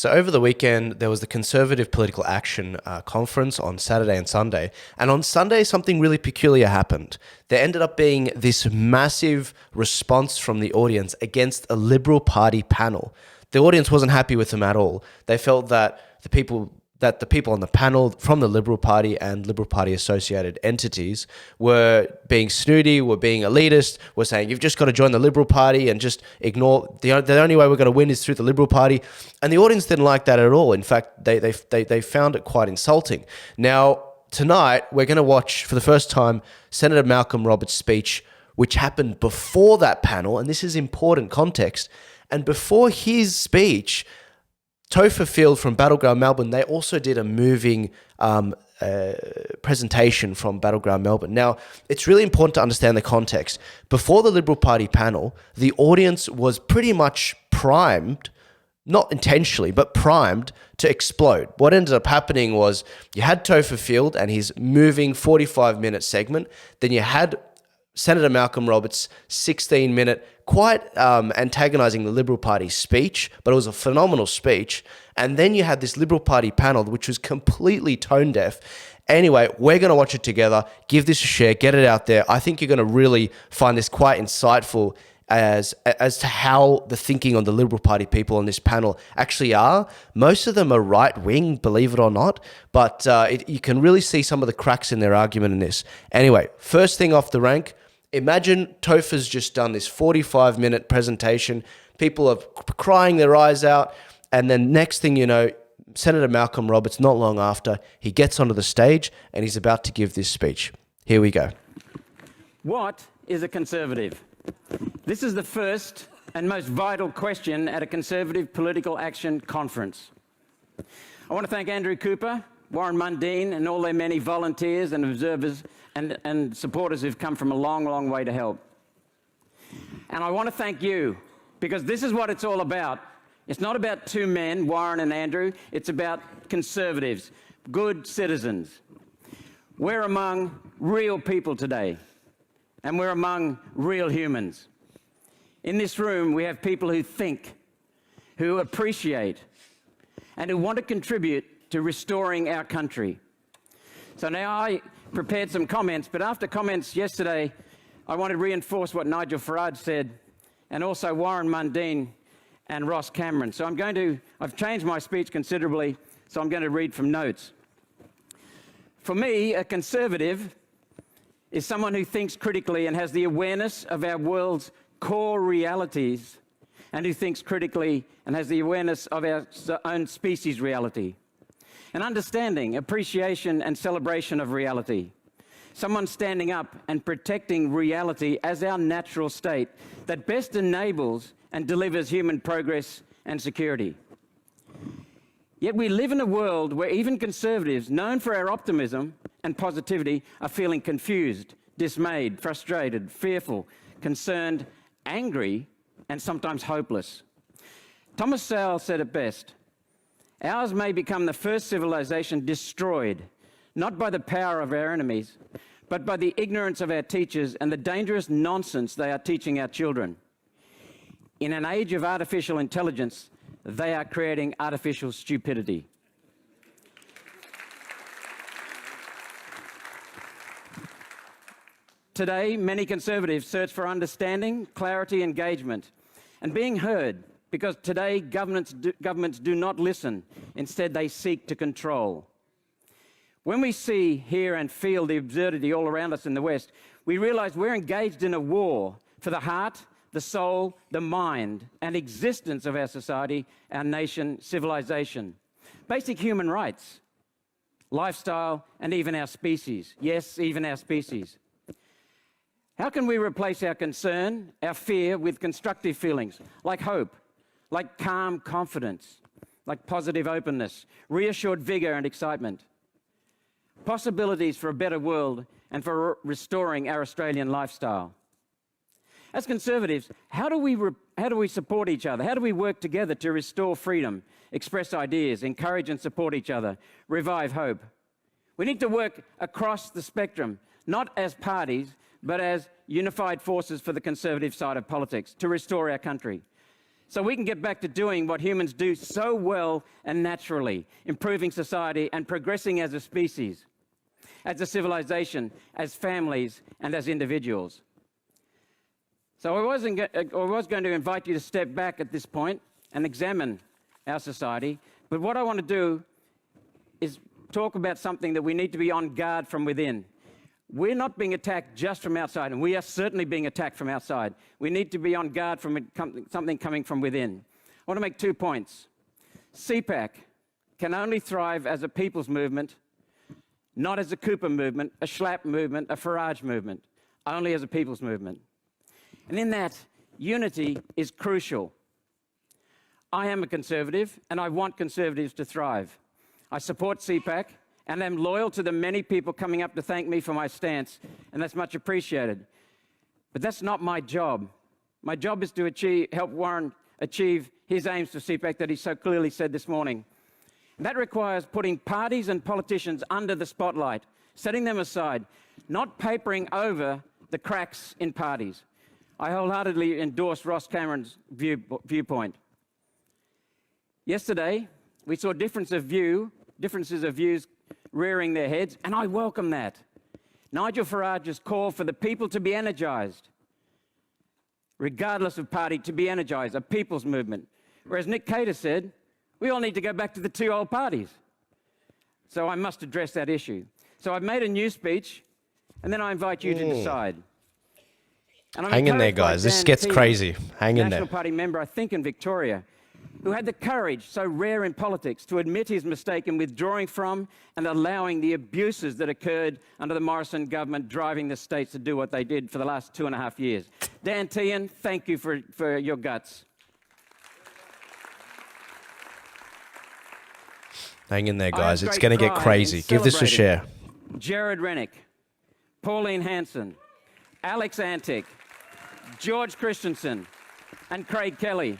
So over the weekend, there was the Conservative Political Action conference on Saturday and Sunday. And on Sunday, something really peculiar happened. There ended up being this massive response from the audience against a Liberal Party panel. The audience wasn't happy with them at all. They felt that the people on the panel from the Liberal Party and Liberal Party associated entities were being snooty, were being elitist, were saying, you've just got to join the Liberal Party and just ignore, the only way we're going to win is through the Liberal Party. And the audience didn't like that at all. In fact, they found it quite insulting. Now, tonight, we're going to watch, for the first time, Senator Malcolm Roberts' speech, which happened before that panel, and this is important context. And before his speech, Topher Field from Battleground Melbourne, they also did a moving presentation from Battleground Melbourne. Now, it's really important to understand the context. Before the Liberal Party panel, the audience was pretty much primed, not intentionally, but primed to explode. What ended up happening was you had Topher Field and his moving 45-minute segment. Then you had Senator Malcolm Roberts' 16-minute, quite antagonising the Liberal Party speech, but it was a phenomenal speech. And then you had this Liberal Party panel, which was completely tone deaf. Anyway, we're going to watch it together, give this a share, get it out there. I think you're going to really find this quite insightful as to how the thinking on the Liberal Party people on this panel actually are. Most of them are right-wing, believe it or not, but you can really see some of the cracks in their argument in this. Anyway, first thing off the rank, imagine Topher's just done this 45-minute presentation. People are crying their eyes out, and then next thing you know, Senator Malcolm Roberts, not long after, he gets onto the stage and he's about to give this speech. Here we go. What is a Conservative? This is the first and most vital question at a Conservative Political Action conference. I want to thank Andrew Cooper, Warren Mundine, and all their many volunteers and observers and supporters who've come from a long, long way to help. And I want to thank you, because this is what it's all about. It's not about two men, Warren and Andrew. It's about Conservatives, good citizens. We're among real people today, and we're among real humans. In this room, we have people who think, who appreciate, and who want to contribute to restoring our country. So now I prepared some comments, but after comments yesterday, I want to reinforce what Nigel Farage said, and also Warren Mundine and Ross Cameron. So I've changed my speech considerably, so I'm going to read from notes. For me, a Conservative is someone who thinks critically and has the awareness of our world's core realities, and who thinks critically and has the awareness of our own species' reality. An understanding, appreciation, and celebration of reality. Someone standing up and protecting reality as our natural state that best enables and delivers human progress and security. Yet we live in a world where even Conservatives, known for our optimism and positivity, are feeling confused, dismayed, frustrated, fearful, concerned, angry, and sometimes hopeless. Thomas Sowell said it best: ours may become the first civilization destroyed, not by the power of our enemies, but by the ignorance of our teachers and the dangerous nonsense they are teaching our children. In an age of artificial intelligence, they are creating artificial stupidity. Today, many Conservatives search for understanding, clarity, engagement, and being heard, because today governments do not listen. Instead, they seek to control. When we see, hear, and feel the absurdity all around us in the West, we realise we're engaged in a war for the heart, the soul, the mind, and existence of our society, our nation, civilization, basic human rights, lifestyle, and even our species. Yes, even our species. How can we replace our concern, our fear, with constructive feelings like hope, like calm confidence, like positive openness, reassured vigour and excitement? Possibilities for a better world and for restoring our Australian lifestyle. As Conservatives, how do we support each other? How do we work together to restore freedom, express ideas, encourage and support each other, revive hope? We need to work across the spectrum, not as parties, but as unified forces for the Conservative side of politics to restore our country. so we can get back to doing what humans do so well and naturally, improving society and progressing as a species, as a civilization, as families, and as individuals. So I was going to invite you to step back at this point and examine our society, but what I want to do is talk about something that we need to be on guard from within. We're not being attacked just from outside, and we are certainly being attacked from outside. We need to be on guard from something coming from within. I want to make 2 points. CPAC can only thrive as a people's movement, not as a Cooper movement, a Schlapp movement, a Farage movement, only as a people's movement. And in that, unity is crucial. I am a conservative, and I want conservatives to thrive. I support CPAC, and I'm loyal to the many people coming up to thank me for my stance, and that's much appreciated. But that's not my job. My job is to help Warren achieve his aims for CPAC that he so clearly said this morning. And that requires putting parties and politicians under the spotlight, setting them aside, not papering over the cracks in parties. I wholeheartedly endorse Ross Cameron's viewpoint. Yesterday, we saw differences of views rearing their heads, and I welcome that. Nigel Farage's call for the people to be energised, regardless of party, to be energised, a people's movement. Whereas Nick Cater said, we all need to go back to the 2 old parties. So I must address that issue. So I've made a new speech, and then I invite you to decide. And I'm Hang in there, encouraged by guys. This Dan gets Teague, crazy. Hang in there. National Party member, I think, in Victoria, who had the courage, so rare in politics, to admit his mistake in withdrawing from and allowing the abuses that occurred under the Morrison government driving the states to do what they did for the last 2.5 years. Dan Teague, thank you for your guts. Hang in there, guys. It's going to get crazy. Give this a share. Jared Rennick, Pauline Hanson, Alex Antic, George Christensen, and Craig Kelly.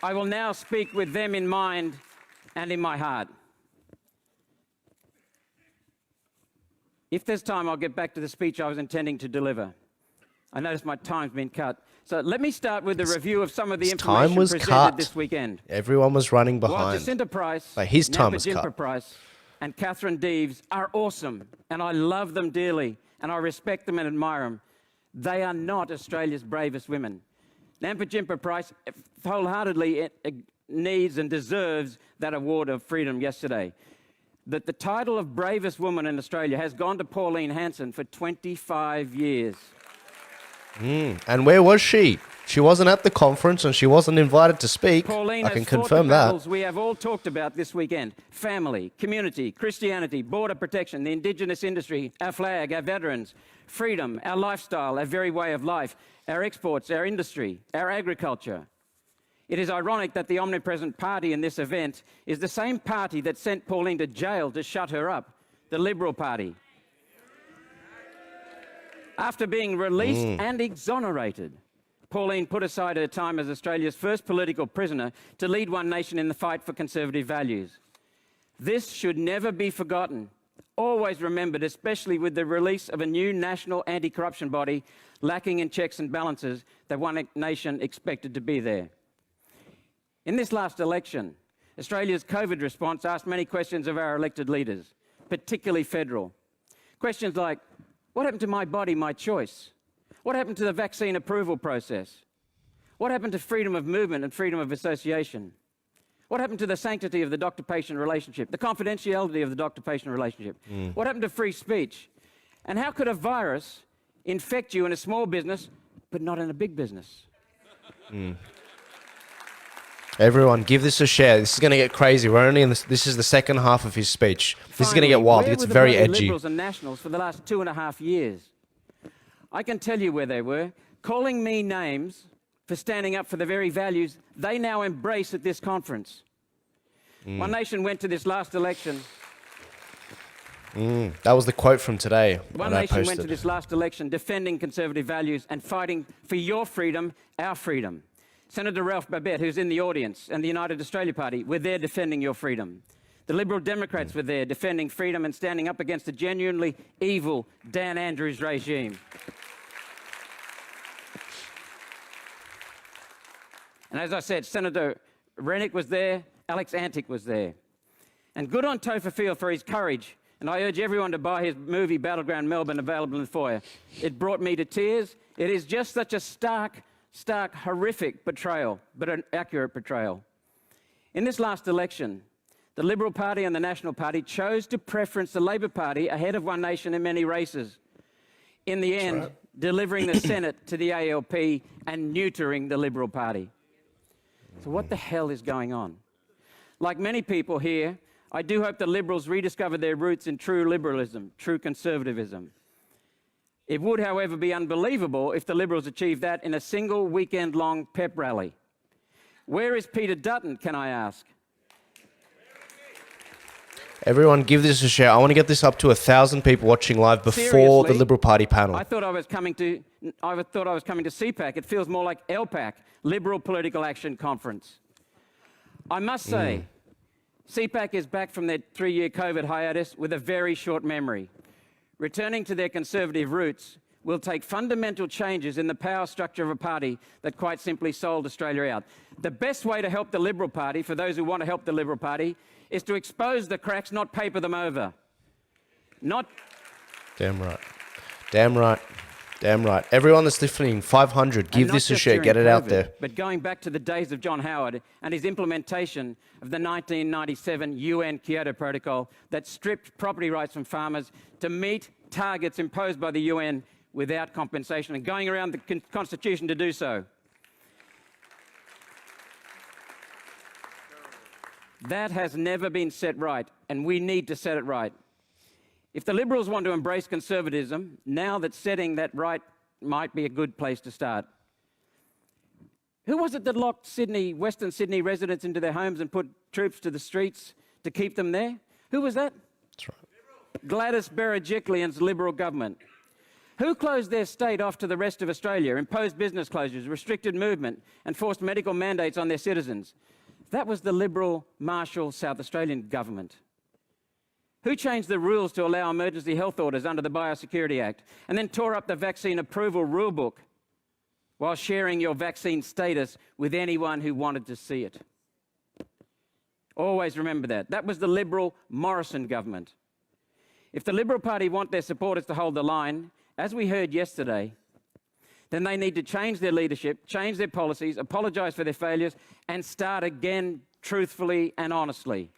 I will now speak with them in mind and in my heart. If there's time, I'll get back to the speech I was intending to deliver. I notice my time's been cut. So let me start with a review of some of the information presented this weekend. Everyone was running behind. While Jacinta Price, his time was cut. Price, and Catherine Deeves are awesome, and I love them dearly, and I respect them and admire them, they are not Australia's bravest women. Nampa Jimpa Price wholeheartedly needs and deserves that award of freedom yesterday. That the title of bravest woman in Australia has gone to Pauline Hanson for 25 years. And where was she? She wasn't at the conference and she wasn't invited to speak. Pauline I can has fought confirm the that. battles we have all talked about this weekend. Family, community, Christianity, border protection, the Indigenous industry, our flag, our veterans, freedom, our lifestyle, our very way of life, our exports, our industry, our agriculture. It is ironic that the omnipresent party in this event is the same party that sent Pauline to jail to shut her up, the Liberal Party. After being released and exonerated, Pauline put aside her time as Australia's first political prisoner to lead One Nation in the fight for conservative values. This should never be forgotten, always remembered, especially with the release of a new national anti-corruption body lacking in checks and balances that One Nation expected to be there. In this last election, Australia's COVID response asked many questions of our elected leaders, particularly federal. Questions like, what happened to my body, my choice? What happened to the vaccine approval process? What happened to freedom of movement and freedom of association? What happened to the sanctity of the doctor-patient relationship, the confidentiality of the doctor-patient relationship? What happened to free speech? And how could a virus infect you in a small business, but not in a big business? Everyone, give this a share. This is going to get crazy. We're only in this is the second half of his speech. This is going to get wild. It gets very edgy. Liberals and Nationals for the last 2.5 years. I can tell you where they were, calling me names for standing up for the very values they now embrace at this conference. One Nation went to this last election. That was the quote from today. One Nation went to this last election defending conservative values and fighting for your freedom, our freedom. Senator Ralph Babet, who's in the audience, and the United Australia Party were there defending your freedom. The Liberal Democrats were there defending freedom and standing up against a genuinely evil Dan Andrews regime. And as I said, Senator Rennick was there, Alex Antic was there. And good on Topher Field for his courage. And I urge everyone to buy his movie Battleground Melbourne, available in the foyer. It brought me to tears. It is just such a stark, horrific portrayal, but an accurate portrayal. In this last election, the Liberal Party and the National Party chose to preference the Labor Party ahead of One Nation in many races. In the end, delivering the Senate to the ALP and neutering the Liberal Party. So what the hell is going on? Like many people here, I do hope the Liberals rediscover their roots in true liberalism, true conservatism. It would, however, be unbelievable if the Liberals achieved that in a single weekend-long pep rally. Where is Peter Dutton, can I ask? Everyone, give this a share. I want to get this up to 1,000 people watching live before Seriously, the Liberal Party panel. I thought I was coming to CPAC. It feels more like LPAC, Liberal Political Action Conference. I must say, CPAC is back from their 3-year COVID hiatus with a very short memory. Returning to their conservative roots will take fundamental changes in the power structure of a party that quite simply sold Australia out. The best way to help the Liberal Party, for those who want to help the Liberal Party, is to expose the cracks, not paper them over. Damn right. Damn right. Damn right. Everyone that's listening, 500, give this a share, get it out there. But going back to the days of John Howard and his implementation of the 1997 UN Kyoto Protocol that stripped property rights from farmers to meet targets imposed by the UN without compensation, and going around the Constitution to do so. That has never been set right, and we need to set it right. If the Liberals want to embrace conservatism, now that setting that right might be a good place to start. Who was it that locked Western Sydney residents into their homes and put troops to the streets to keep them there? Who was that? That's right. Gladys Berejiklian's Liberal government. Who closed their state off to the rest of Australia, imposed business closures, restricted movement, and forced medical mandates on their citizens? That was the Liberal Marshall South Australian government. Who changed the rules to allow emergency health orders under the Biosecurity Act and then tore up the vaccine approval rulebook while sharing your vaccine status with anyone who wanted to see it? Always remember that. That was the Liberal Morrison government. If the Liberal Party want their supporters to hold the line, as we heard yesterday, then they need to change their leadership, change their policies, apologise for their failures, and start again truthfully and honestly.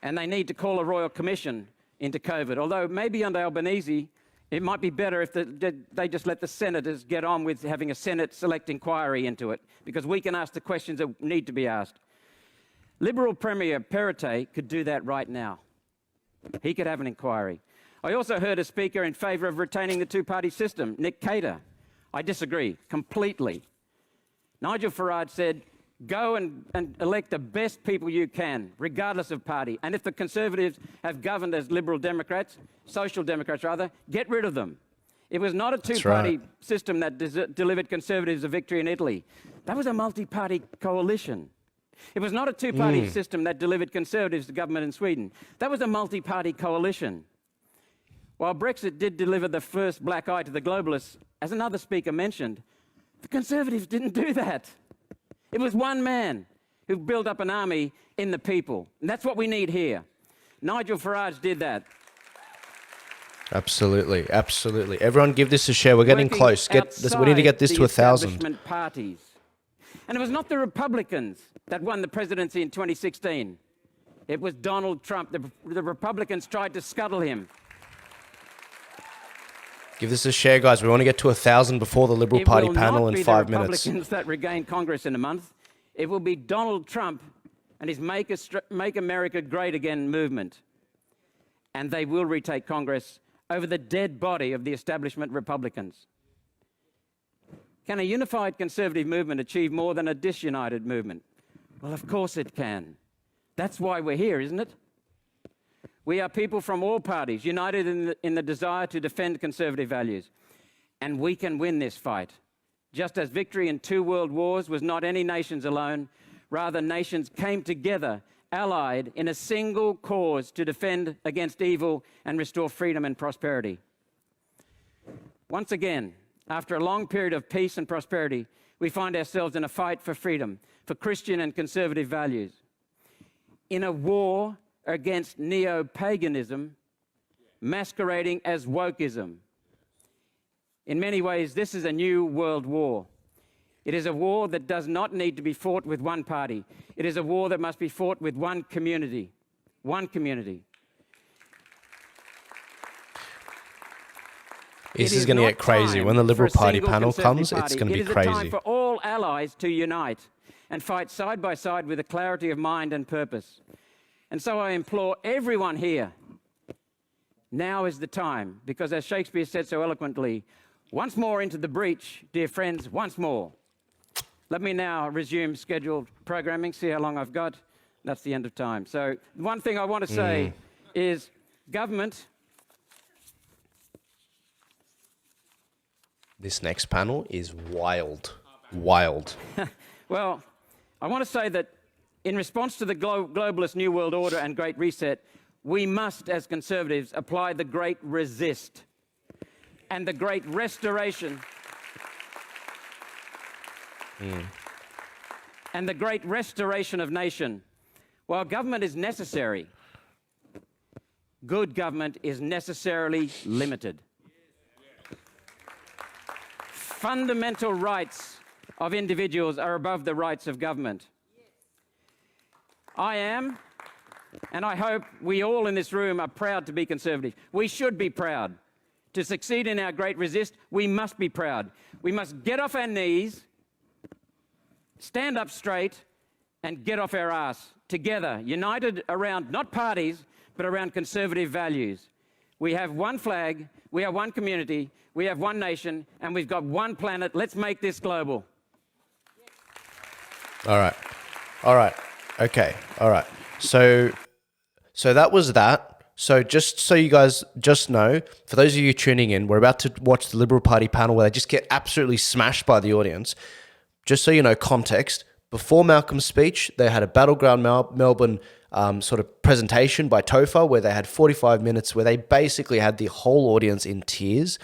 And they need to call a royal commission into COVID. Although maybe under Albanese, it might be better if they just let the senators get on with having a Senate select inquiry into it, because we can ask the questions that need to be asked. Liberal Premier Perrottet could do that right now. He could have an inquiry. I also heard a speaker in favour of retaining the two-party system, Nick Cater. I disagree completely. Nigel Farage said, go and elect the best people you can, regardless of party. And if the Conservatives have governed as Liberal Democrats, Social Democrats rather, get rid of them. It was not a two-party system that delivered Conservatives a victory in Italy. That was a multi-party coalition. It was not a two-party system that delivered Conservatives to government in Sweden. That was a multi-party coalition. While Brexit did deliver the first black eye to the globalists, as another speaker mentioned, the Conservatives didn't do that. It was one man who built up an army in the people. And that's what we need here. Nigel Farage did that. Absolutely, absolutely. Everyone give this a share. We're getting close. We need to get this to 1,000. Parties. And it was not the Republicans that won the presidency in 2016. It was Donald Trump. The Republicans tried to scuttle him. Give this a share, guys. We want to get to 1,000 before the Liberal Party panel in 5 minutes. It will not be the Republicans that regain Congress in a month. It will be Donald Trump and his Make America Great Again movement. And they will retake Congress over the dead body of the establishment Republicans. Can a unified Conservative movement achieve more than a disunited movement? Well, of course it can. That's why we're here, isn't it? We are people from all parties, united in the desire to defend Conservative values. And we can win this fight. Just as victory in 2 world wars was not any nations alone, rather nations came together allied in a single cause to defend against evil and restore freedom and prosperity. Once again, after a long period of peace and prosperity, we find ourselves in a fight for freedom, for Christian and conservative values, in a war against neo-paganism masquerading as wokeism. In many ways, this is a new world war. It is a war that does not need to be fought with one party. It is a war that must be fought with one community. One community. This is going to get crazy. When the Liberal Party panel comes, it's going to be crazy. It is a time for all allies to unite and fight side by side with a clarity of mind and purpose. And so I implore everyone here, now is the time, because as Shakespeare said so eloquently, once more into the breach, dear friends, once more. Let me now resume scheduled programming, see how long I've got. That's the end of time. So one thing I want to say is government... This next panel is wild. Wild. Well, I want to say that in response to the globalist New World Order and Great Reset, we must, as Conservatives, apply the Great Resist and the Great Restoration and the Great Restoration of nation. While government is necessary, good government is necessarily limited. Fundamental rights of individuals are above the rights of government. I am, and I hope we all in this room are proud to be Conservative. We should be proud. To succeed in our Great Resist, we must be proud. We must get off our knees, stand up straight, and get off our ass together, united around not parties, but around conservative values. We have one flag, we have one community, we have one nation, and we've got one planet. Let's make this global. All right. All right. Okay. All right. So that was that. So just so you guys just know, for those of you tuning in, we're about to watch the Liberal Party panel where they just get absolutely smashed by the audience. Just so you know context, before Malcolm's speech, they had a Battleground Melbourne sort of presentation by TOFA where they had 45 minutes where they basically had the whole audience in tears.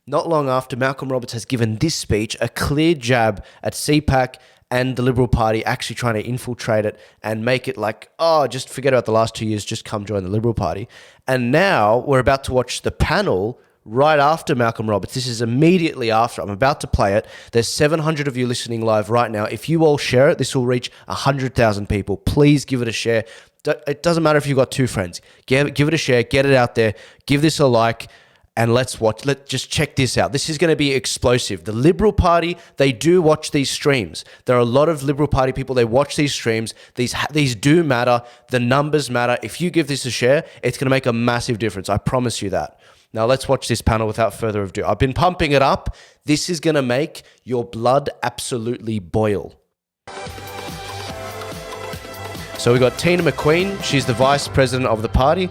Not long after, Malcolm Roberts has given this speech, a clear jab at CPAC and the Liberal Party actually trying to infiltrate it and make it like, oh, just forget about the last 2 years, just come join the Liberal Party. And now we're about to watch the panel right after Malcolm Roberts. This is immediately after. I'm about to play it. There's 700 of you listening live right now. If you all share it, this will reach 100,000 people. Please give it a share. It doesn't matter if you've got 2 friends. Give it a share. Get it out there. Give this a like. And let's watch. Let's just check this out. This is going to be explosive. The Liberal Party, they do watch these streams. There are a lot of Liberal Party people. They watch these streams. These do matter. The numbers matter. If you give this a share, it's going to make a massive difference. I promise you that. Now let's watch this panel without further ado. I've been pumping it up. This is going to make your blood absolutely boil. So we've got Tina McQueen. She's the Vice President of the party.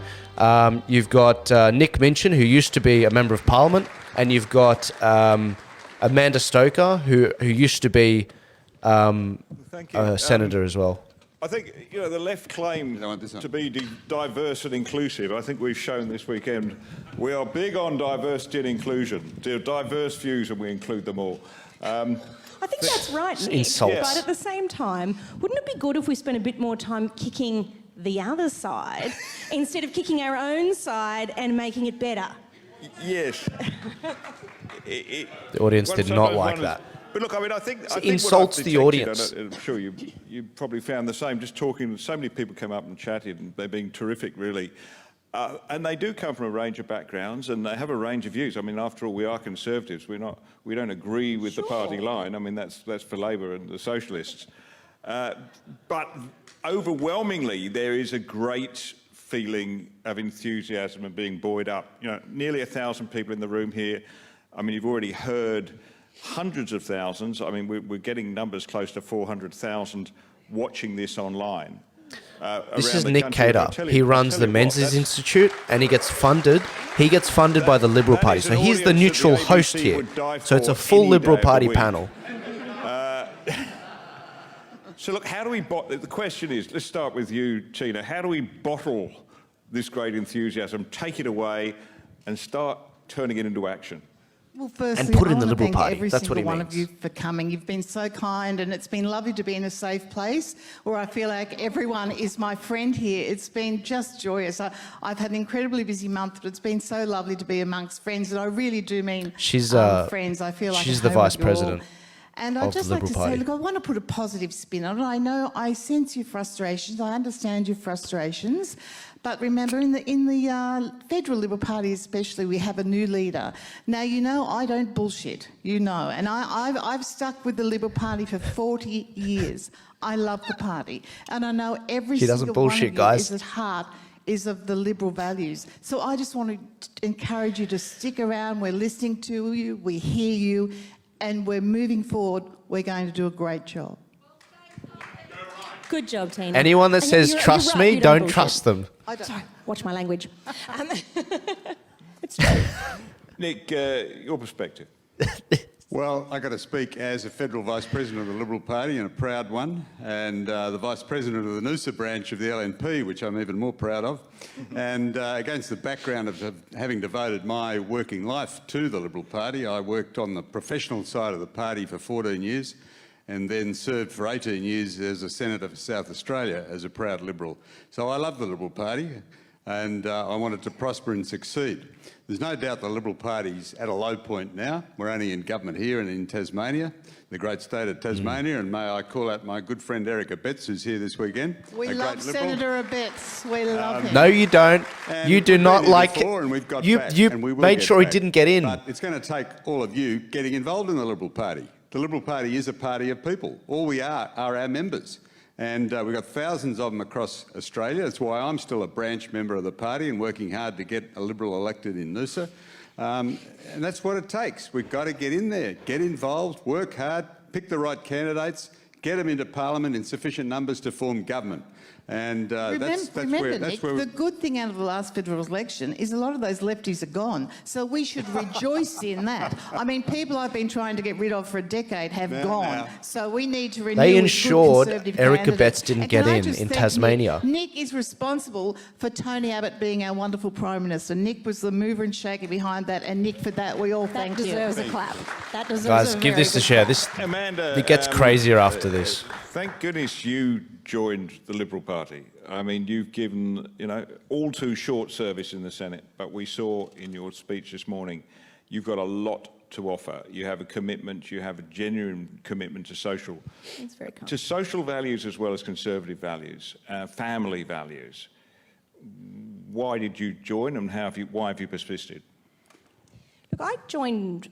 You've got Nick Minchin, who used to be a Member of Parliament. And you've got Amanda Stoker, who used to be a Senator as well. I think, the left claim to be diverse and inclusive. I think we've shown this weekend we are big on diversity and inclusion. Diverse views, and we include them all. I think that's right, Nick. Insults. But at the same time, wouldn't it be good if we spent a bit more time kicking the other side instead of kicking our own side and making it better? Yes. The audience did not like that. But look, I think it insults the audience. I'm sure you probably found the same. Just talking, so many people come up and chatted, and they're being terrific, really. And they do come from a range of backgrounds, and they have a range of views. I mean, after all, we are Conservatives. We don't agree with the party line. I mean, that's for Labor and the Socialists. But overwhelmingly, there is a great feeling of enthusiasm and being buoyed up. Nearly 1,000 people in the room here. I mean, you've already heard hundreds of thousands. I mean, we're getting numbers close to 400,000 watching this online. This is Nick Cater. He runs the Menzies Institute, and he gets funded. He gets funded by the Liberal Party. So he's the neutral host here. So it's a full Liberal Party panel. So look, how do we the question is, let's start with you, Tina. How do we bottle this great enthusiasm, take it away and start turning it into action? Well, firstly, And put it in the I want to Liberal thank Party. every That's what single he one of means. you for coming. You've been so kind, and it's been lovely to be in a safe place where I feel like everyone is my friend here. It's been just joyous. I've had an incredibly busy month, but it's been so lovely to be amongst friends, and I really do mean She's, friends. I feel like she's at the home vice with you all. president And of I'd just the like to Liberal say, Party. look, I want to put a positive spin on it. I know, I sense your frustrations. I understand your frustrations. But remember, in the Federal Liberal Party especially, we have a new leader. Now, you know, I don't bullshit, you know. And I've stuck with the Liberal Party for 40 years. I love the party. And I know every She doesn't single one of bullshit, you guys. is at heart is of the Liberal values. So I just want to encourage you to stick around. We're listening to you, we hear you, and we're moving forward. We're going to do a great job. Good job, Tina. Anyone that And says you're trust right, me, you don't bullshit. trust them. Sorry, watch my language. It's true. Nick, your perspective. Well, I've got to speak as a Federal Vice President of the Liberal Party, and a proud one, and the Vice President of the Noosa branch of the LNP, which I'm even more proud of, and against the background of having devoted my working life to the Liberal Party. I worked on the professional side of the party for 14 years and then served for 18 years as a Senator for South Australia as a proud Liberal. So I love the Liberal Party, and I want it to prosper and succeed. There's no doubt the Liberal Party's at a low point now. We're only in government here and in Tasmania, the great state of Tasmania, and may I call out my good friend Erica Betts, who's here this weekend. We a love great Liberal. Senator Abetz. We love him. No, you don't. And You do we've not been here like before and we've got you. back, You and we will made get sure he back. didn't get in. But it's going to take all of you getting involved in the Liberal Party. The Liberal Party is a party of people. All we are our members. And we've got thousands of them across Australia. That's why I'm still a branch member of the party and working hard to get a Liberal elected in Noosa. And that's what it takes. We've got to get in there, get involved, work hard, pick the right candidates, get them into Parliament in sufficient numbers to form government. And Remember, Nick, where the good thing out of the last federal election is a lot of those lefties are gone. So we should rejoice in that. I mean, people I've been trying to get rid of for a decade have gone. So we need to renew They with good ensured Conservative Erica candidates. Betts didn't And get can I in just thank Tasmania. Nick is responsible for Tony Abbott being our wonderful Prime Minister. Nick was the mover and shaker behind that, and Nick, for that, we all That thank you. deserves a clap. That deserves Guys, a give very this a good share. clap. This Amanda, it gets crazier after this. Thank goodness you joined the Liberal Party. I mean, you've given, you know, all too short service in the Senate, but we saw in your speech this morning, you've got a lot to offer. You have a commitment, you have a genuine commitment to social values as well as conservative values, family values. Why did you join, and why have you persisted? Look, I joined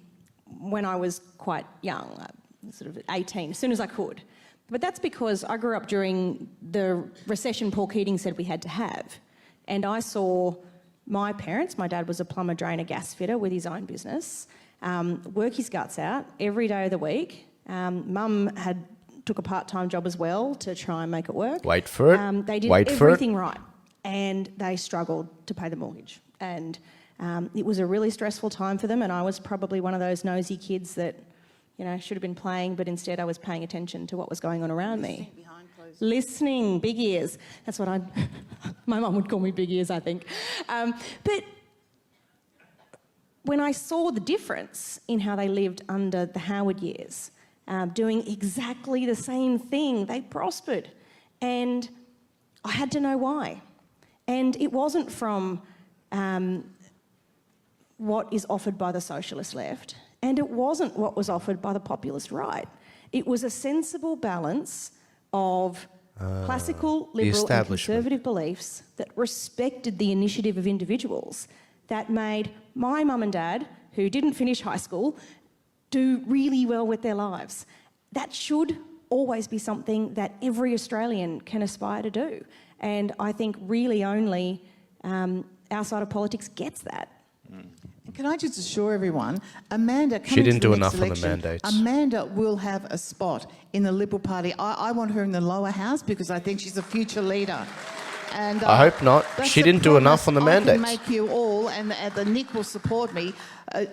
when I was quite young, sort of 18, as soon as I could. But that's because I grew up during the recession Paul Keating said we had to have. And I saw my parents, my dad was a plumber, drainer, gas fitter with his own business, work his guts out every day of the week. Mum took a part-time job as well to try and make it work. Wait for it. They did Wait for it. everything right, and they struggled to pay the mortgage. And it was a really stressful time for them, and I was probably one of those nosy kids that, you know, should have been playing, but instead I was paying attention to what was going on around me. Listening, big ears. That's what my mum would call me big ears, I think. But when I saw the difference in how they lived under the Howard years, doing exactly the same thing, they prospered. And I had to know why. And it wasn't from what is offered by the socialist left, and it wasn't what was offered by the populist right. It was a sensible balance of classical liberal and conservative beliefs that respected the initiative of individuals, that made my mum and dad, who didn't finish high school, do really well with their lives. That should always be something that every Australian can aspire to do. And I think really only our side of politics gets that. Can I just assure everyone, Amanda, She didn't do enough on on the mandates. Amanda will have a spot in the Liberal Party. I want her in the lower house because I think she's a future leader. And I hope not. that's She a didn't do enough promise on the I can mandates. make you all, and the Nick will support me.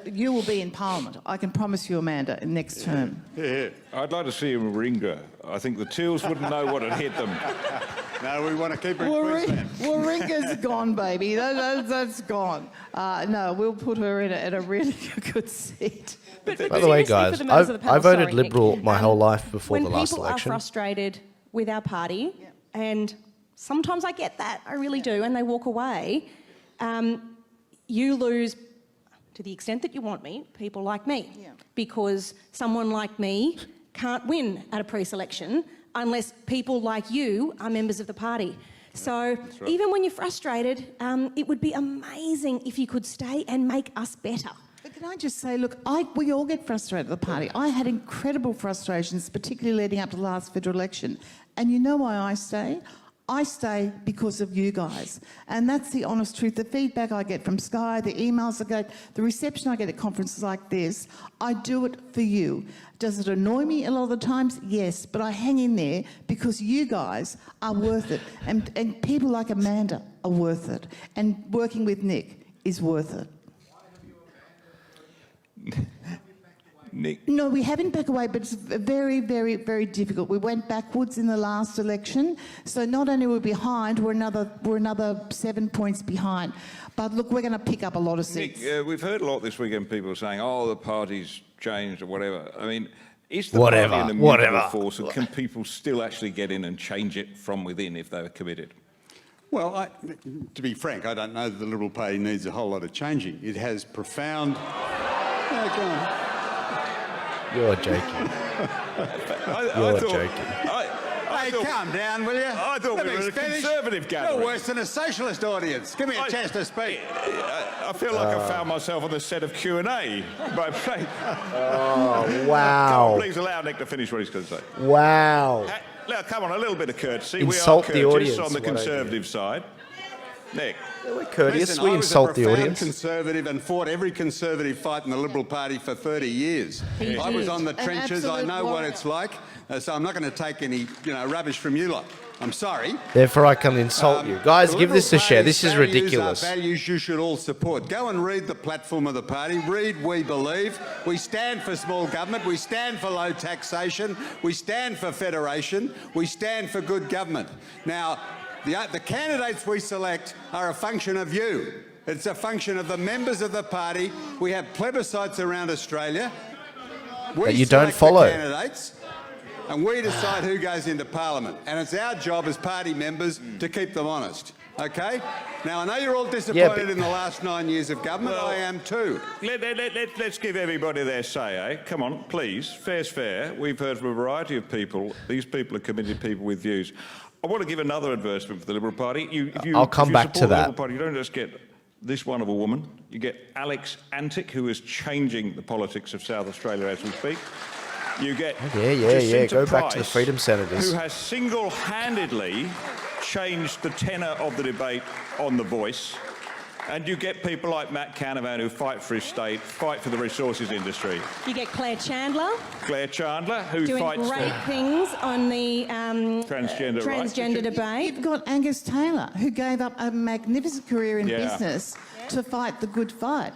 You will be in Parliament. I can promise you, Amanda, in next term. Yeah. I'd like to see him Warringah. I think the Teals wouldn't know what had hit them. No, we want to keep her in Queensland. Warringah's gone, baby. That's gone. No, we'll put her in a really good seat. By the way, seriously, for guys, the members of the panel, I voted sorry, Nick, Liberal my whole life before the last When people election. are frustrated with our party, and sometimes I get that, I really do, and they walk away, you lose, to the extent that you want me, people like me. Yeah. Because someone like me can't win at a pre-selection unless people like you are members of the party. So even when you're frustrated, it would be amazing if you could stay and make us better. But can I just say, look, we all get frustrated at the party. I had incredible frustrations, particularly leading up to the last federal election. And you know why I stay? I stay because of you guys. And that's the honest truth. The feedback I get from Sky, the emails I get, the reception I get at conferences like this, I do it for you. Does it annoy me a lot of the times? Yes, but I hang in there because you guys are worth it. And people like Amanda are worth it. And working with Nick is worth it. Nick. No, we haven't back away, but it's very, very, very difficult. We went backwards in the last election, so not only we're behind, we're another 7 points behind. But look, we're going to pick up a lot of seats. Nick, we've heard a lot this weekend, people saying, oh, the party's changed or whatever. I mean, is the Whatever, party an whatever. immutable force, or can people still actually get in and change it from within if they were committed? Well, to be frank, I don't know that the Liberal Party needs a whole lot of changing. It has profound... No, go on. You're joking. You're joking. Hey, calm down, will you? I thought we were a Conservative gathering. You're worse than a socialist audience. Give me a chance to speak. I feel like I found myself on the set of Q&A. Oh, wow. Come on, please allow Nick to finish what he's going to say. Wow. Now, come on, a little bit of courtesy. Insult we the are audience, courteous on the why don't Conservative side. Nick. We're courteous. Listen, We I was insult a the profound audience. Conservative and fought every Conservative fight in the Liberal Party for 30 years. I was on the trenches. I know what it's like. So I'm not going to take any, rubbish from you lot. I'm sorry. Therefore, I can insult you. Guys, The give this a Liberal share. Party's This is values ridiculous. Are values you should all support. Go and read the platform of the party. Read We Believe. We stand for small government. We stand for low taxation. We stand for federation. We stand for good government. Now, the candidates we select are a function of you. It's a function of the members of the party. We have plebiscites around Australia. That you don't follow. The candidates, and we decide who goes into Parliament. And it's our job as party members to keep them honest. Okay? Now, I know you're all disappointed in the last 9 years of government. Well, I am too. Let's give everybody their say, eh? Come on, please. Fair's fair. We've heard from a variety of people. These people are committed people with views. I want to give another advertisement for the Liberal Party. I'll come back to that. The Liberal Party, you don't just get this one of a woman. You get Alex Antic, who is changing the politics of South Australia as we speak. You get Yeah. Go Jacinta back to the Price, Freedom Senators. who has single-handedly changed the tenor of the debate on The Voice. And you get people like Matt Canavan who fight for his state, fight for the resources industry. You get Claire Chandler Who doing fights great for things on the transgender debate. You've got Angus Taylor, who gave up a magnificent career in Yeah. business to fight the good fight.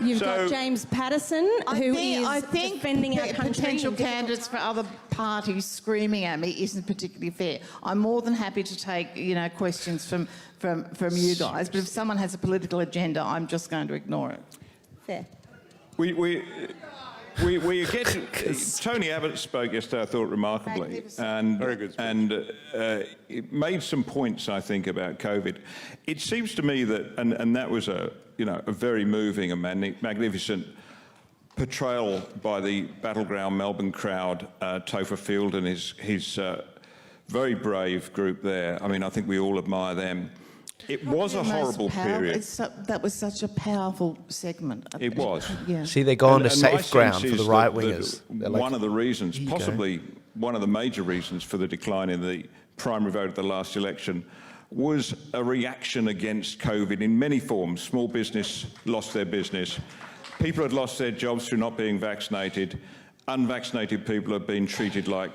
You've got James Patterson, who is defending our country. Potential candidates for other parties screaming at me isn't particularly fair. I'm more than happy to take, questions from you guys, but if someone has a political agenda, I'm just going to ignore it. Fair. We get Tony Abbott spoke yesterday, I thought, remarkably, and Very good speech. and it made some points, I think, about COVID. It seems to me that, and that was a very moving and magnificent portrayal by the battleground Melbourne crowd, Topher Field and his very brave group there. I mean, I think we all admire them. It was a horrible period. That was such a powerful segment. It was. Yeah. See, they're going to And my safe ground sense for the is right that wingers. They're like, one of the reasons, "Here you go." possibly one of the major reasons for the decline in the primary vote at the last election was a reaction against COVID in many forms. Small business lost their business. People had lost their jobs through not being vaccinated. Unvaccinated people have been treated like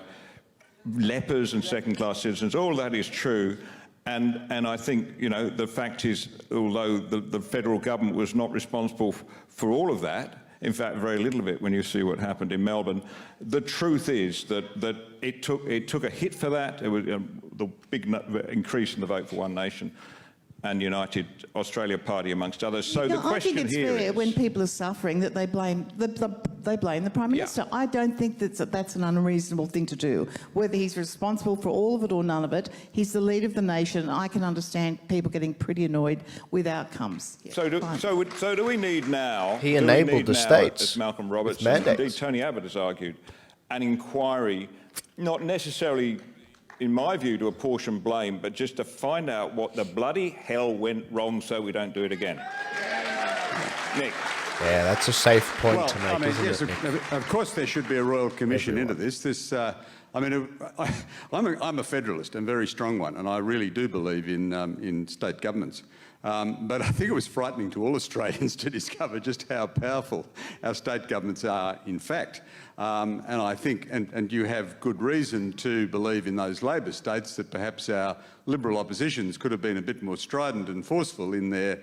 lepers and second-class citizens. All that is true. And I think, you know, the fact is, although the federal government was not responsible for all of that, in fact, very little of it when you see what happened in Melbourne, the truth is that it took a hit for that. It was the big increase in the vote for One Nation and United Australia Party, amongst others. So the question here is... I think it's fair when people are suffering that they blame the Prime Minister. I don't think that's an unreasonable thing to do. Whether he's responsible for all of it or none of it, he's the leader of the nation. I can understand people getting pretty annoyed with outcomes. Yeah, so do we need now... He enabled the states, as Malcolm Roberts and indeed Tony Abbott has argued, an inquiry, not necessarily, in my view, to apportion blame, but just to find out what the bloody hell went wrong so we don't do it again. Nick. Yeah, that's a safe point to make, isn't yes, it, Nick? Of course there should be a Royal Commission into this. I'm a federalist, and a very strong one, and I really do believe in state governments. But I think it was frightening to all Australians to discover just how powerful our state governments are, in fact. And I think, and you have good reason to believe in those Labor states that perhaps our Liberal oppositions could have been a bit more strident and forceful in their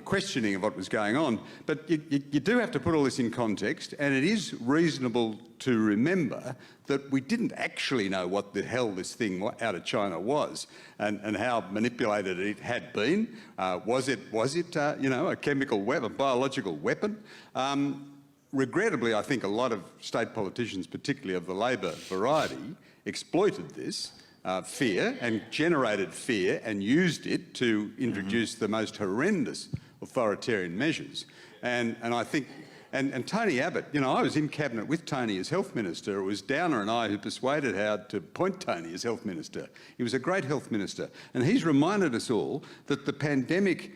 questioning of what was going on. But you do have to put all this in context, and it is reasonable to remember that we didn't actually know what the hell this thing out of China was and how manipulated it had been. Was it a chemical weapon, a biological weapon? Regrettably, I think a lot of state politicians, particularly of the Labor variety, exploited this fear and generated fear and used it to introduce the most horrendous authoritarian measures. And I think, and Tony Abbott, I was in Cabinet with Tony as Health Minister. It was Downer and I who persuaded Howard to appoint Tony as Health Minister. He was a great Health Minister. And he's reminded us all that the pandemic,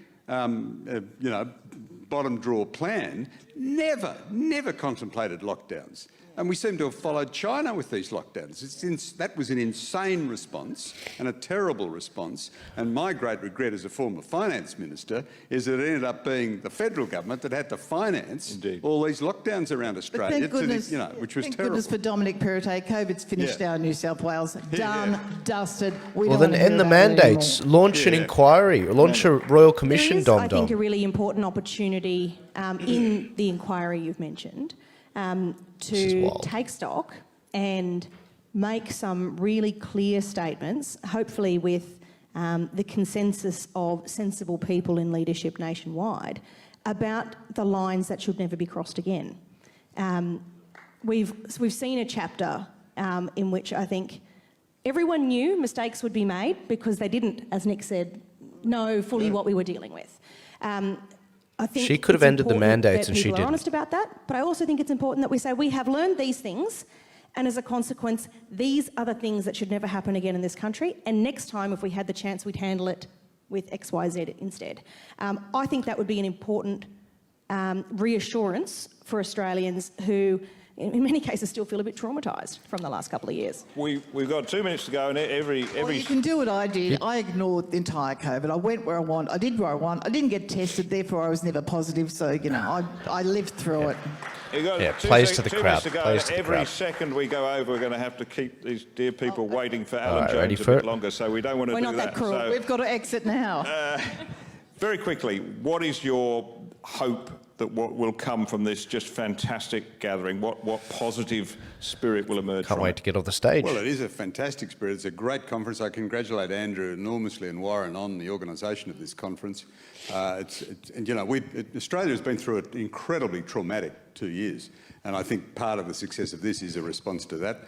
bottom drawer plan never contemplated lockdowns. And we seem to have followed China with these lockdowns. That was an insane response and a terrible response. And my great regret as a former finance minister is that it ended up being the federal government that had to finance all these lockdowns around Australia, thank goodness, which was thank terrible. Goodness for Dominic Perrottet. COVID's finished our New South Wales. Done, dusted. Well, then end the mandates. Launch an inquiry. Launch a Royal Commission, There is, I think, a really important opportunity in the inquiry you've mentioned to take stock and make some really clear statements, hopefully with the consensus of sensible people in leadership nationwide, about the lines that should never be crossed again. We've seen a chapter in which I think everyone knew mistakes would be made because they didn't, as Nick said, know fully what we were dealing with. I think she could have ended the mandates and she didn't. People are honest about that, but I also think it's important that we say we have learned these things, and as a consequence, these are the things that should never happen again in this country, and next time, if we had the chance, we'd handle it with X, Y, Z instead. I think that would be an important reassurance for Australians who, in many cases, still feel a bit traumatised from the last couple of years. We've got 2 minutes to go, and every... Well, you can do what I did. I ignored the entire COVID. I went where I want. I did where I want. I didn't get tested, therefore I was never positive. So, I lived through it. Plays to the crowd. Every second we go over, we're going to have to keep these dear people waiting for Alan Jones a bit longer, so we don't want to do that. We're not that cruel. So, we've got to exit now. Very quickly, what is your hope that what will come from this just fantastic gathering? What positive spirit will emerge from it? Can't wait to get off the stage. Well, it is a fantastic spirit. It's a great conference. I congratulate Andrew enormously and Warren on the organisation of this conference. Australia has been through an incredibly traumatic 2 years, and I think part of the success of this is a response to that.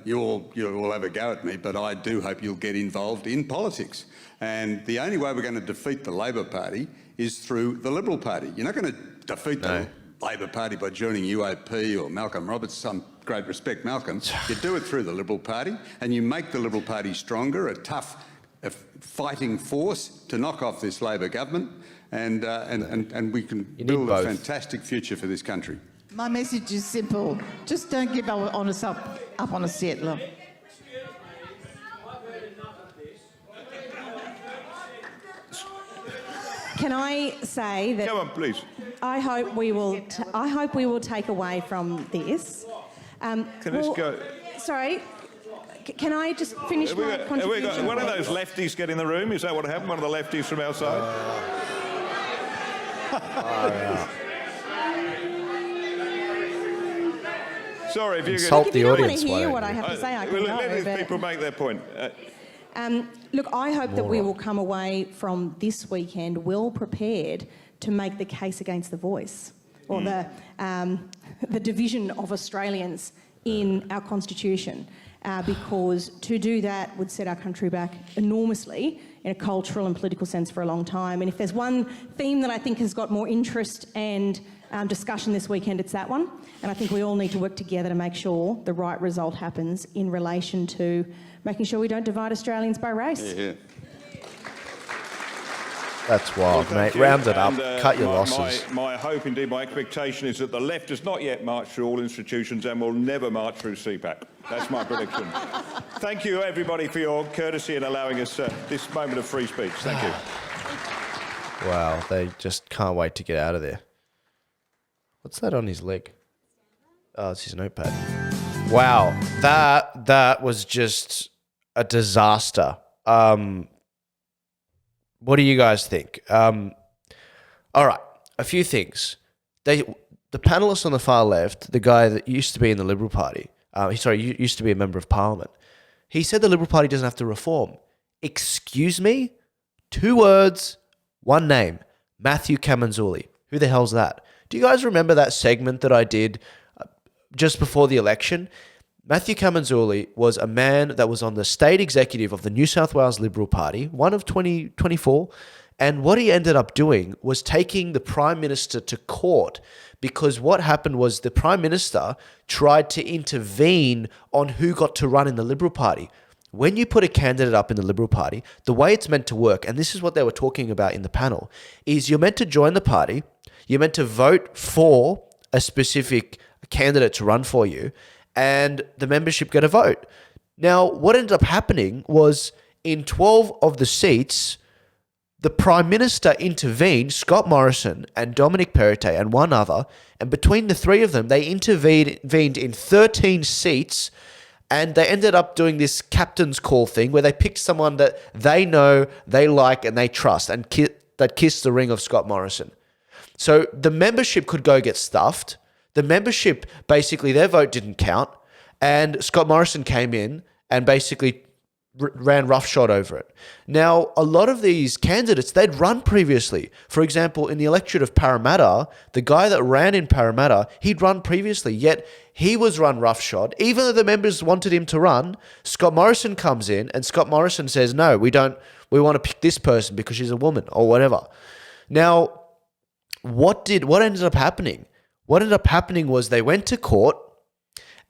You all have a go at me, but I do hope you'll get involved in politics. And the only way we're going to defeat the Labor Party is through the Liberal Party. You're not going to defeat the Labor Party by joining UAP or Malcolm Roberts. Some great respect, Malcolm. You do it through the Liberal Party, and you make the Liberal Party stronger, a tough fighting force to knock off this Labor government, and we can build a fantastic future for this country. My message is simple. Just don't give up on us up on a settler. Can I say that? Come on, please. I hope we will take away from this. Can this go? Sorry, can I just finish my Have we contribution? got one of those lefties get in the room? Is that what happened? One of the lefties from our side? Sorry, if you Insult could... the If you don't audience. want to why hear don't what you? I have to say, I can Well, go. let these but- people make their point. Look, I hope that we will come away from this weekend well prepared to make the case against the voice or the division of Australians in our constitution, because to do that would set our country back enormously in a cultural and political sense for a long time. And if there's one theme that I think has got more interest and discussion this weekend, it's that one. And I think we all need to work together to make sure the right result happens in relation to making sure we don't divide Australians by race. Yeah. That's wild, Thank mate. you. Round it up. And, Cut your my- losses. My hope, indeed, my expectation is that the left does not yet march through all institutions and will never march through CPAC. That's my prediction. Thank you, everybody, for your courtesy in allowing us this moment of free speech. Thank you. Wow, they just can't wait to get out of there. What's that on his leg? Oh, it's his notepad. Wow, that was just a disaster. What do you guys think? All right, a few things. The panelists on the far left, the guy that used to be in the Liberal Party, used to be a member of Parliament, he said the Liberal Party doesn't have to reform. Excuse me? 2 words, 1 name, Matthew Kamanzuli. Who the hell's that? Do you guys remember that segment that I did just before the election? Matthew Kamanzuli was a man that was on the state executive of the New South Wales Liberal Party, one of 2024, and what he ended up doing was taking the Prime Minister to court, because what happened was the Prime Minister tried to intervene on who got to run in the Liberal Party. When you put a candidate up in the Liberal Party, the way it's meant to work, and this is what they were talking about in the panel, is you're meant to join the party, you're meant to vote for a specific candidate to run for you, and the membership get a vote. Now, what ended up happening was in 12 of the seats, the Prime Minister intervened, Scott Morrison and Dominic Perrottet and one other, and between the 3 of them, they intervened in 13 seats, and they ended up doing this captain's call thing where they picked someone that they know, they like, and they trust, and that kissed the ring of Scott Morrison. So the membership could go get stuffed. The membership, basically, their vote didn't count, and Scott Morrison came in and basically ran roughshod over it. Now, a lot of these candidates, they'd run previously. For example, in the electorate of Parramatta, the guy that ran in Parramatta, he'd run previously, yet he was run roughshod. Even though the members wanted him to run, Scott Morrison comes in and Scott Morrison says, no, we want to pick this person because she's a woman or whatever. Now, what ended up happening? What ended up happening was they went to court,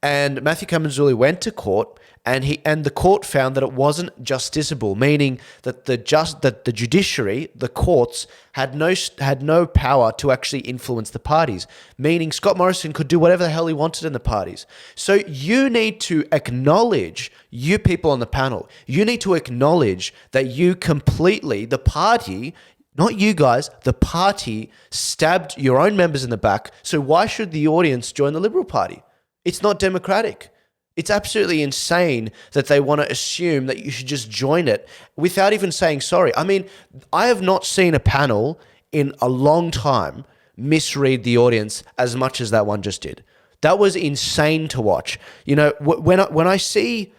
and Matthew Kamanzuli went to court, and the court found that it wasn't justiciable, meaning that the judiciary, the courts, had no power to actually influence the parties, meaning Scott Morrison could do whatever the hell he wanted in the parties. So you need to acknowledge, you people on the panel, you need to acknowledge that the party, not you guys, the party stabbed your own members in the back. So why should the audience join the Liberal Party? It's not democratic. It's absolutely insane that they want to assume that you should just join it without even saying sorry. I mean, I have not seen a panel in a long time misread the audience as much as that one just did. That was insane to watch. You know, when I see,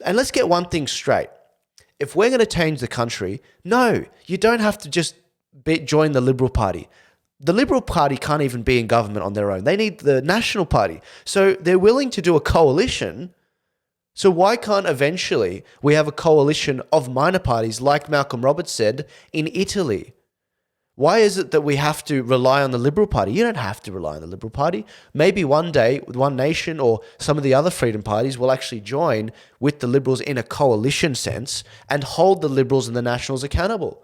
and let's get one thing straight. If we're going to change the country, no, you don't have to just join the Liberal Party. The Liberal Party can't even be in government on their own. They need the National Party. So they're willing to do a coalition. So why can't eventually we have a coalition of minor parties, like Malcolm Roberts said, in Italy? Why is it that we have to rely on the Liberal Party? You don't have to rely on the Liberal Party. Maybe one day, One Nation or some of the other freedom parties will actually join with the Liberals in a coalition sense and hold the Liberals and the Nationals accountable.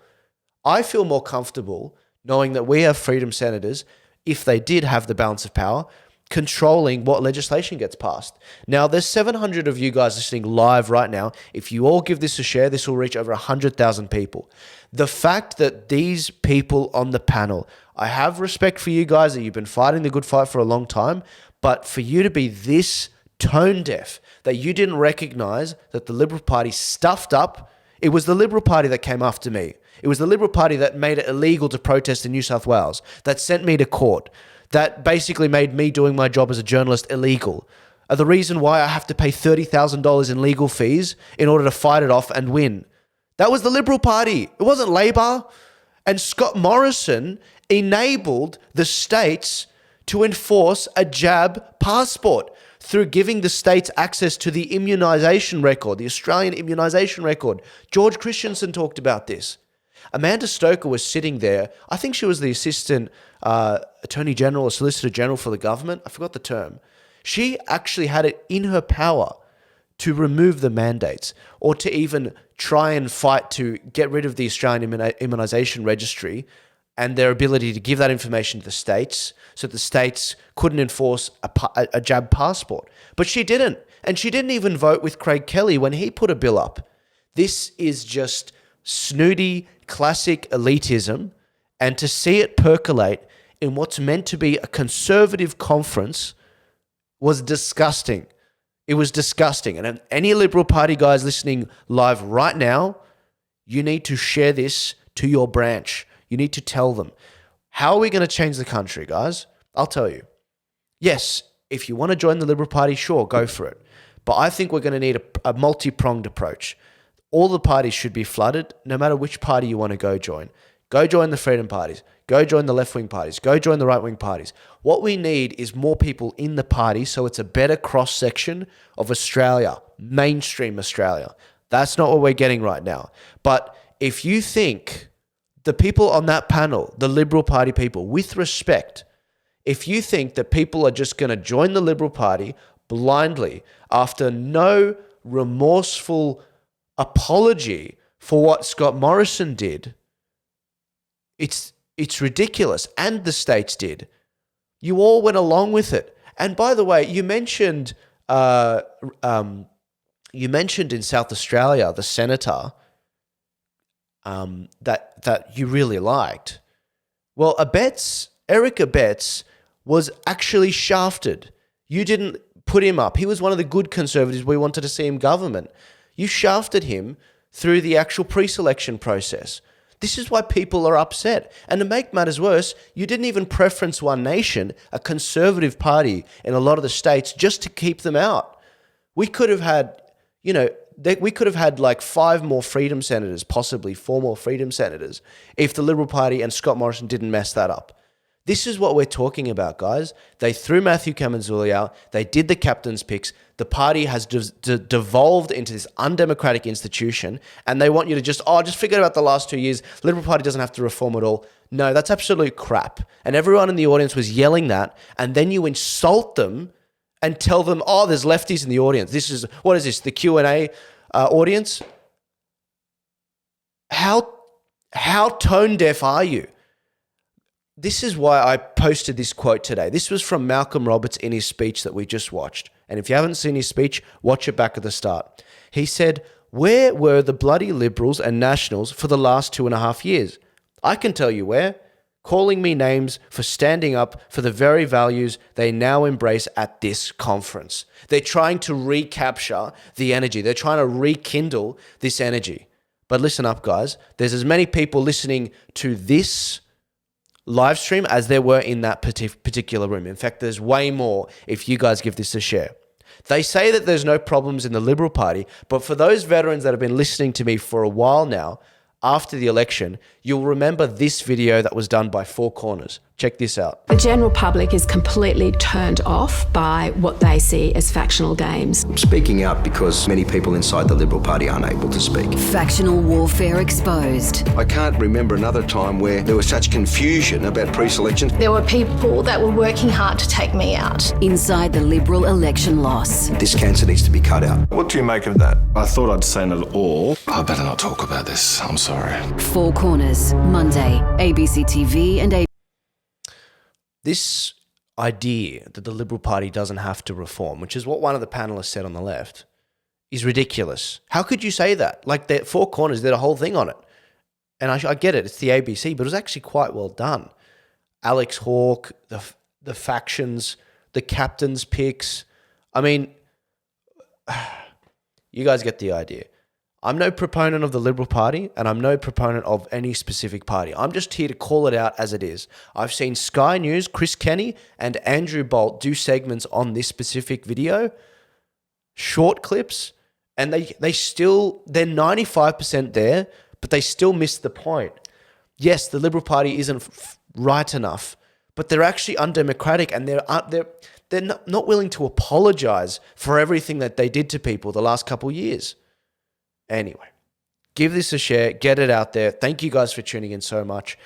I feel more comfortable knowing that we have freedom senators, if they did have the balance of power, controlling what legislation gets passed. Now, there's 700 of you guys listening live right now. If you all give this a share, this will reach over 100,000 people. The fact that these people on the panel, I have respect for you guys that you've been fighting the good fight for a long time, but for you to be this tone deaf, that you didn't recognize that the Liberal Party stuffed up. It was the Liberal Party that came after me. It was the Liberal Party that made it illegal to protest in New South Wales, that sent me to court, that basically made me doing my job as a journalist illegal. The reason why I have to pay $30,000 in legal fees in order to fight it off and win. That was the Liberal Party. It wasn't Labor. And Scott Morrison enabled the states to enforce a jab passport through giving the states access to the immunisation record, the Australian immunisation record. George Christensen talked about this. Amanda Stoker was sitting there. I think she was the Assistant Attorney General or Solicitor General for the government. I forgot the term. She actually had it in her power to remove the mandates or to even try and fight to get rid of the Australian immunisation registry and their ability to give that information to the states so that the states couldn't enforce a jab passport. But she didn't. And she didn't even vote with Craig Kelly when he put a bill up. This is just snooty, classic elitism. And to see it percolate in what's meant to be a conservative conference was disgusting. It was disgusting. And any Liberal Party guys listening live right now, you need to share this to your branch. You need to tell them. How are we going to change the country, guys? I'll tell you. Yes, if you want to join the Liberal Party, sure, go for it. But I think we're going to need a multi-pronged approach. All the parties should be flooded, no matter which party you want to go join. Go join the freedom parties. Go join the left-wing parties. Go join the right-wing parties. What we need is more people in the party so it's a better cross-section of Australia, mainstream Australia. That's not what we're getting right now. But if you think the people on that panel, the Liberal Party people, with respect, if you think that people are just going to join the Liberal Party blindly after no remorseful apology for what Scott Morrison did, it's ridiculous. And the states did. You all went along with it. And by the way, you mentioned in South Australia the senator that you really liked. Well, Eric Abetz was actually shafted. You didn't put him up. He was one of the good Conservatives we wanted to see in government. You shafted him through the actual pre-selection process. This is why people are upset. And to make matters worse, you didn't even preference One Nation, a Conservative party in a lot of the states, just to keep them out. We could have had, like 5 more Freedom Senators, possibly 4 more Freedom Senators, if the Liberal Party and Scott Morrison didn't mess that up. This is what we're talking about, guys. They threw Matthew Kamenzuli out. They did the captain's picks. The party has devolved into this undemocratic institution, and they want you to just forget about the last 2 years. Liberal Party doesn't have to reform at all. No, that's absolute crap. And everyone in the audience was yelling that, and then you insult them and tell them, there's lefties in the audience. What is this, the Q&A audience? How tone deaf are you? This is why I posted this quote today. This was from Malcolm Roberts in his speech that we just watched. And if you haven't seen his speech, watch it back at the start. He said, "Where were the bloody Liberals and Nationals for the last 2.5 years? I can tell you where. Calling me names for standing up for the very values they now embrace at this conference." They're trying to recapture the energy. They're trying to rekindle this energy. But listen up, guys. There's as many people listening to this live stream as there were in that particular room. In fact, there's way more if you guys give this a share. They say that there's no problems in the Liberal Party, but for those veterans that have been listening to me for a while now, after the election, you'll remember this video that was done by Four Corners. Check this out. The general public is completely turned off by what they see as factional games. I'm speaking out because many people inside the Liberal Party aren't able to speak. Factional warfare exposed. I can't remember another time where there was such confusion about pre-selection. There were people that were working hard to take me out. Inside the Liberal election loss. This cancer needs to be cut out. What do you make of that? I thought I'd seen it all. I better not talk about this. I'm sorry. Four Corners, Monday, ABC TV and ABC. This idea that the Liberal Party doesn't have to reform, which is what one of the panelists said on the left, is ridiculous. How could you say that? Like, Four Corners did a whole thing on it. And I get it, it's the ABC, but it was actually quite well done. Alex Hawke, the factions, the captain's picks. I mean, you guys get the idea. I'm no proponent of the Liberal Party, and I'm no proponent of any specific party. I'm just here to call it out as it is. I've seen Sky News, Chris Kenny, and Andrew Bolt do segments on this specific video, short clips, and they're 95% there, but they still miss the point. Yes, the Liberal Party isn't right enough, but they're actually undemocratic, and they're not willing to apologize for everything that they did to people the last couple of years. Anyway, give this a share, get it out there. Thank you guys for tuning in so much.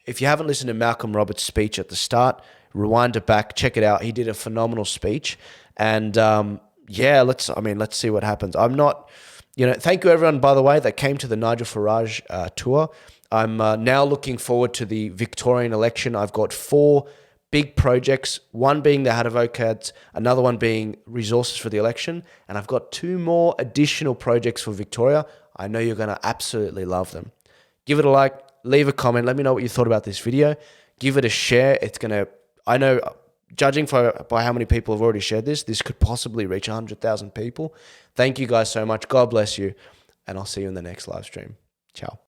If you haven't listened to Malcolm Roberts' speech at the start, rewind it back, check it out. He did a phenomenal speech. And let's see what happens. Thank you everyone, by the way, that came to the Nigel Farage tour. I'm now looking forward to the Victorian election. I've got 4 big projects, one being the How to Vote cards, another one being resources for the election, and I've got 2 more additional projects for Victoria. I know you're going to absolutely love them. Give it a like, leave a comment, let me know what you thought about this video. Give it a share. I know, judging by how many people have already shared this could possibly reach 100,000 people. Thank you guys so much. God bless you, and I'll see you in the next live stream. Ciao.